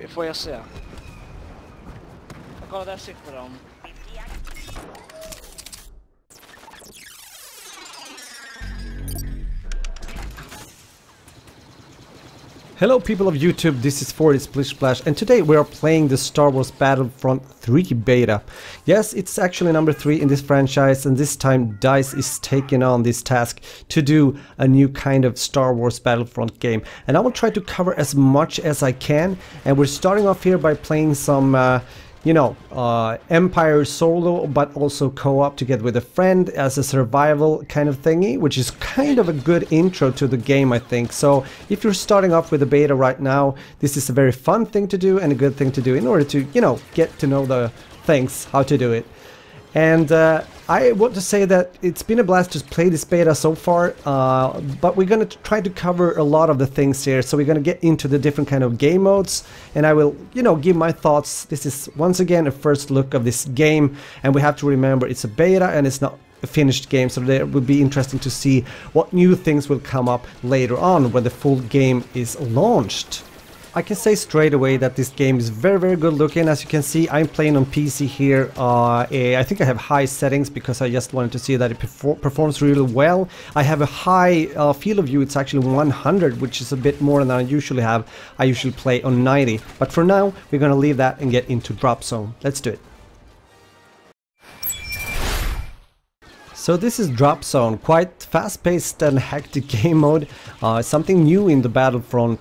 Får jag se? Kolla, där sitter de. Hello people of YouTube, this is 40 Splish Splash, and today we are playing the Star Wars Battlefront 3 Beta. Yes, it's actually number 3 in this franchise, and this time DICE is taking on this task to do a new kind of Star Wars Battlefront game. And I will try to cover as much as I can, and we're starting off here by playing some Empire solo, but also co-op together with a friend as a survival kind of thingy, which is kind of a good intro to the game, I think. So if you're starting off with the beta right now, this is a very fun thing to do and a good thing to do in order to, get to know the things, how to do it. And I want to say that it's been a blast to play this beta so far, but we're going to try to cover a lot of the things here. So we're going to get into the different kind of game modes, and I will, give my thoughts. This is once again a first look of this game, and we have to remember it's a beta and it's not a finished game, so it will be interesting to see what new things will come up later on when the full game is launched. I can say straight away that this game is very, very good looking. As you can see, I'm playing on PC here. I think I have high settings because I just wanted to see that it performs really well. I have a high field of view. It's actually 100, which is a bit more than I usually have. I usually play on 90. But for now, we're going to leave that and get into drop zone. Let's do it. So this is Drop Zone, quite fast-paced and hectic game mode, something new in the Battlefront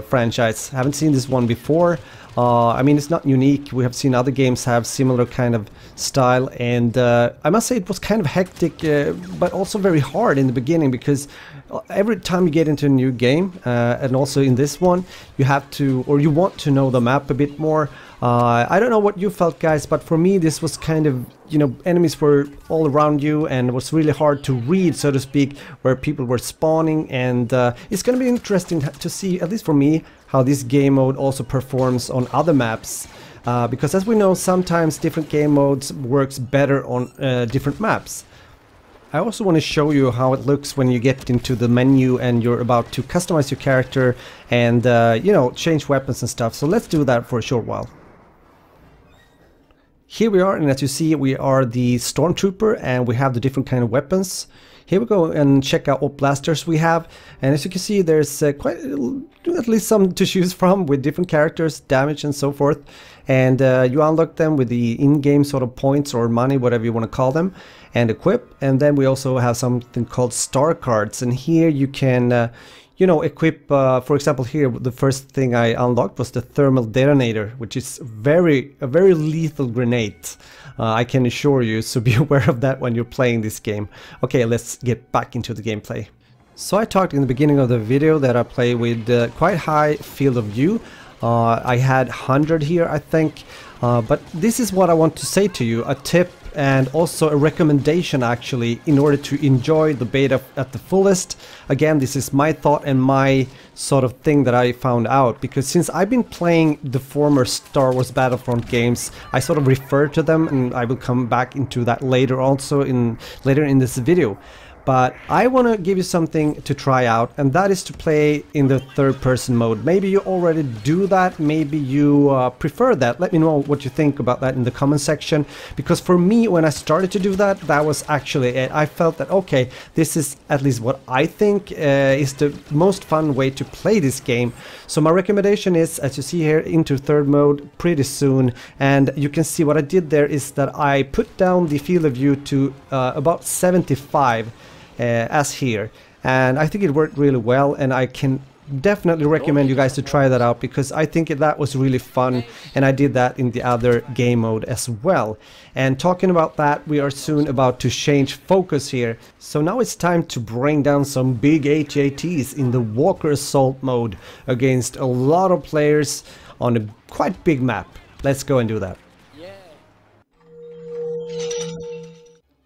franchise. Haven't seen this one before. I mean, it's not unique. We have seen other games have similar kind of style, and I must say it was kind of hectic, but also very hard in the beginning, because every time you get into a new game, and also in this one, you have to, or you want to know the map a bit more. I don't know what you felt, guys, but for me this was kind of, enemies were all around you, and it was really hard to read, so to speak, where people were spawning. And it's going to be interesting to see, at least for me, how this game mode also performs on other maps. Because as we know, sometimes different game modes works better on different maps. I also want to show you how it looks when you get into the menu and you're about to customize your character and, change weapons and stuff. So let's do that for a short while. Here we are, and as you see, we are the Stormtrooper, and we have the different kind of weapons. Here we go and check out what blasters we have, and as you can see, there's quite at least some to choose from with different characters, damage and so forth. And you unlock them with the in-game sort of points or money, whatever you want to call them, and equip. And then we also have something called star cards, and here you can equip, for example, here the first thing I unlocked was the thermal detonator, which is a very lethal grenade, I can assure you, so be aware of that when you're playing this game. Okay, let's get back into the gameplay. So I talked in the beginning of the video that I play with quite high field of view. I had 100 here, I think, but this is what I want to say to you, a tip and also a recommendation actually, in order to enjoy the beta at the fullest. Again, this is my thought and my sort of thing that I found out, because since I've been playing the former Star Wars Battlefront games, I sort of refer to them, and I will come back into that later also later in this video. But I want to give you something to try out, and that is to play in the third-person mode. Maybe you already do that, maybe you prefer that. Let me know what you think about that in the comment section, because for me, when I started to do that, that was actually it. I felt that, okay, this is at least what I think is the most fun way to play this game. So my recommendation is, as you see here, into third mode pretty soon, and you can see what I did there is that I put down the field of view to about 75. As here, and I think it worked really well, and I can definitely recommend you guys to try that out, because I think that was really fun, and I did that in the other game mode as well. And talking about that, we are soon about to change focus here, so now it's time to bring down some big HATs in the Walker Assault mode against a lot of players on a quite big map. Let's go and do that.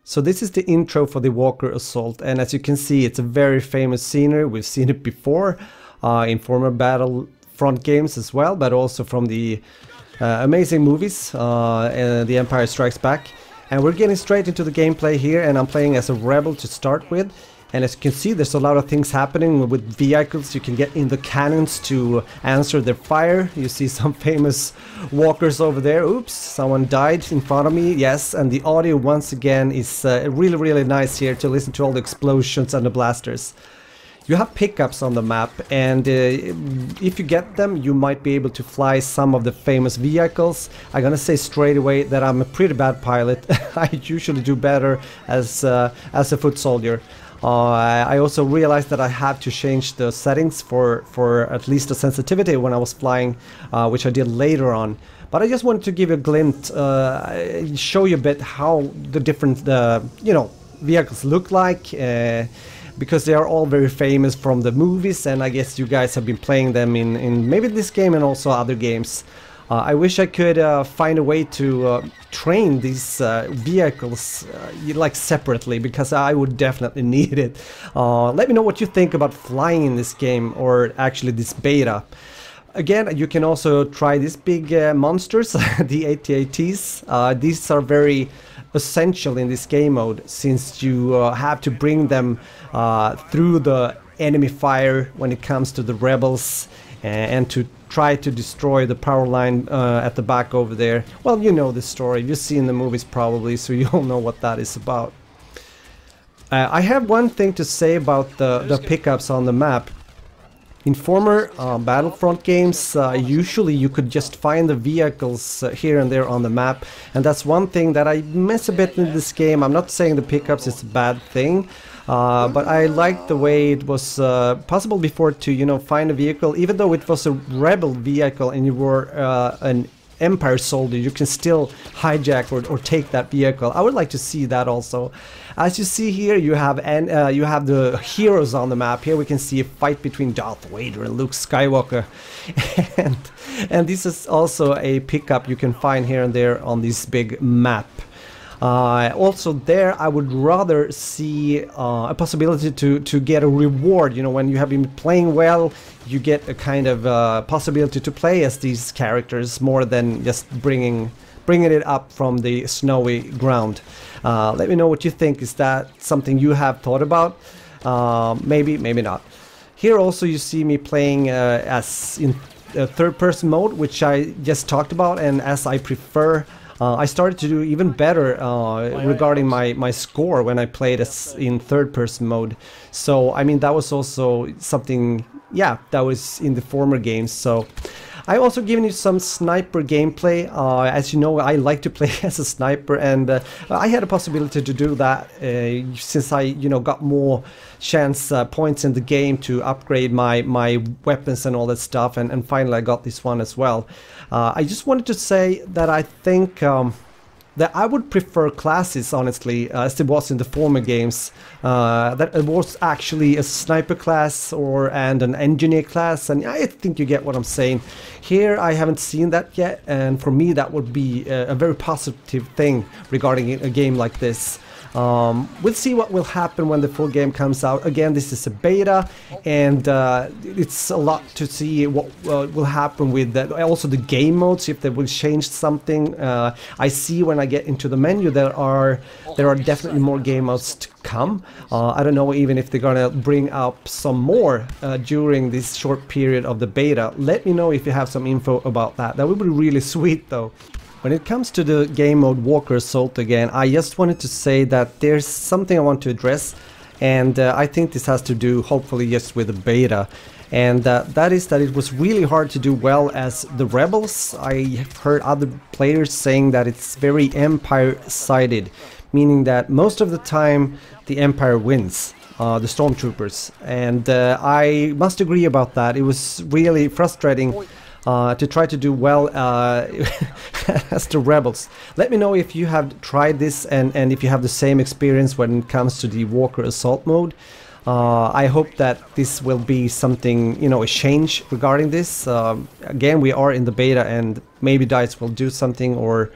So this is the intro for the Walker Assault, and as you can see, it's a very famous scenery. We've seen it before in former Battlefront games as well, but also from the amazing movies, The Empire Strikes Back. And we're getting straight into the gameplay here, and I'm playing as a rebel to start with. And as you can see, there's a lot of things happening with vehicles. You can get in the cannons to answer their fire. You see some famous walkers over there. Oops, someone died in front of me. Yes, and the audio once again is really, really nice here to listen to all the explosions and the blasters. You have pickups on the map, and if you get them, you might be able to fly some of the famous vehicles. I'm gonna say straight away that I'm a pretty bad pilot. I usually do better as a foot soldier. I also realized that I have to change the settings for at least the sensitivity when I was flying, which I did later on. But I just wanted to give you a glimpse, show you a bit how the different vehicles look like, because they are all very famous from the movies, and I guess you guys have been playing them in maybe this game and also other games. I wish I could find a way to train these vehicles like separately, because I would definitely need it. Let me know what you think about flying in this game, or actually this beta. Again, you can also try these big monsters, the AT-ATs. These are very essential in this game mode, since you have to bring them through the enemy fire when it comes to the rebels, and to try to destroy the power line at the back over there. Well, you know the story, you've seen the movies probably, so you all know what that is about. I have one thing to say about the pickups on the map. In former Battlefront games, usually you could just find the vehicles here and there on the map, and that's one thing that I miss a bit in this game. I'm not saying the pickups is a bad thing, but I liked the way it was possible before to, find a vehicle, even though it was a rebel vehicle and you were an Empire soldier, you can still hijack or take that vehicle. I would like to see that also. As you see here, you have the heroes on the map. Here we can see a fight between Darth Vader and Luke Skywalker, and this is also a pickup you can find here and there on this big map. Also there, I would rather see a possibility to get a reward. When you have been playing well, you get a kind of possibility to play as these characters more than just bringing it up from the snowy ground. Let me know what you think. Is that something you have thought about? Maybe, maybe not. Here also you see me playing as in third-person mode, which I just talked about, and as I prefer. I started to do even better regarding my score when I played as in third-person mode. So, I mean, that was also something, yeah, that was in the former games. So, I also given you some sniper gameplay. As you know, I like to play as a sniper, and I had a possibility to do that since I, got more chance points in the game to upgrade my weapons and all that stuff, and finally I got this one as well. I just wanted to say that I think that I would prefer classes, honestly, as it was in the former games. That it was actually a sniper class and an engineer class, and I think you get what I'm saying. Here I haven't seen that yet, and for me that would be a very positive thing regarding a game like this. We'll see what will happen when the full game comes out. Again, this is a beta, and it's a lot to see what will happen with that. Also the game modes, if they will change something. I see when I get into the menu there are definitely more game modes to come. I don't know even if they're gonna bring up some more during this short period of the beta. Let me know if you have some info about that. That would be really sweet though. When it comes to the game mode Walker Assault again, I just wanted to say that there's something I want to address, and I think this has to do hopefully just with the beta, and that is that it was really hard to do well as the rebels. I have heard other players saying that it's very Empire-sided, meaning that most of the time the Empire wins. The stormtroopers, and I must agree about that. It was really frustrating to try to do well as the rebels. Let me know if you have tried this and if you have the same experience when it comes to the Walker Assault mode. I hope that this will be something, a change regarding this. Again, we are in the beta, and maybe DICE will do something, or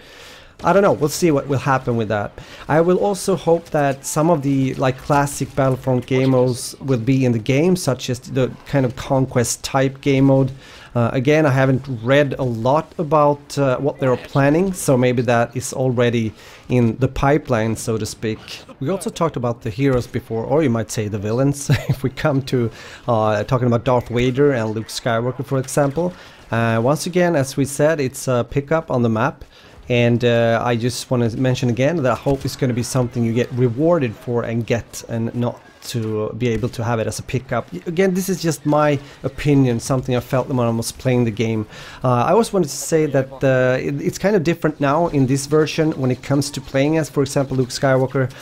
I don't know, we'll see what will happen with that. I will also hope that some of the classic Battlefront game modes will be in the game, such as the kind of conquest type game mode. Again, I haven't read a lot about what they're planning, so maybe that is already in the pipeline, so to speak. We also talked about the heroes before, or you might say the villains, if we come to talking about Darth Vader and Luke Skywalker, for example. Once again, as we said, it's a pickup on the map. And I just want to mention again that I hope it's going to be something you get rewarded for and get, and not to be able to have it as a pickup. Again, this is just my opinion, something I felt when I was playing the game. I always wanted to say that it's kind of different now in this version when it comes to playing as, for example, Luke Skywalker.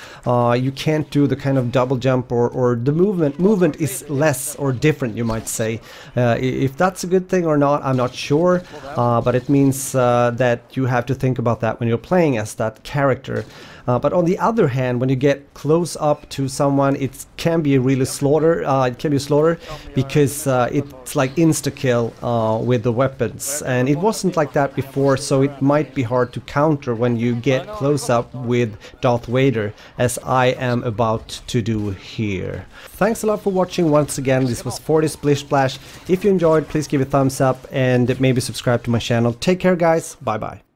You can't do the kind of double jump, or the movement is less or different, you might say. If that's a good thing or not, I'm not sure, but it means that you have to think about that when you're playing as that character. But on the other hand, when you get close up to someone, it can be really slaughter. It can be slaughter because it's like insta-kill with the weapons, and it wasn't like that before, so it might be hard to counter when you get close up with Darth Vader, as I am about to do here. Thanks a lot for watching once again. This was 40 Splish Splash. If you enjoyed, please give a thumbs up and maybe subscribe to my channel. Take care, guys. Bye bye.